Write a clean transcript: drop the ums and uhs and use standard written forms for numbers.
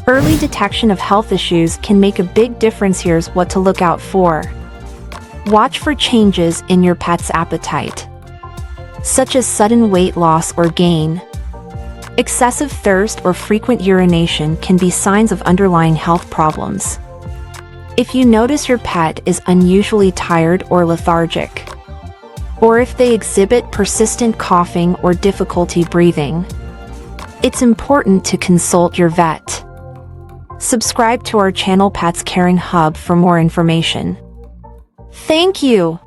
Early detection of health issues can make a big difference. Here's what to look out for. Watch for changes in your pet's appetite, such as sudden weight loss or gain. Excessive thirst or frequent urination can be signs of underlying health problems. If you notice your pet is unusually tired or lethargic, or if they exhibit persistent coughing or difficulty breathing, it's important to consult your vet. Subscribe to our channel Pets Caring Hub for more information. Thank you.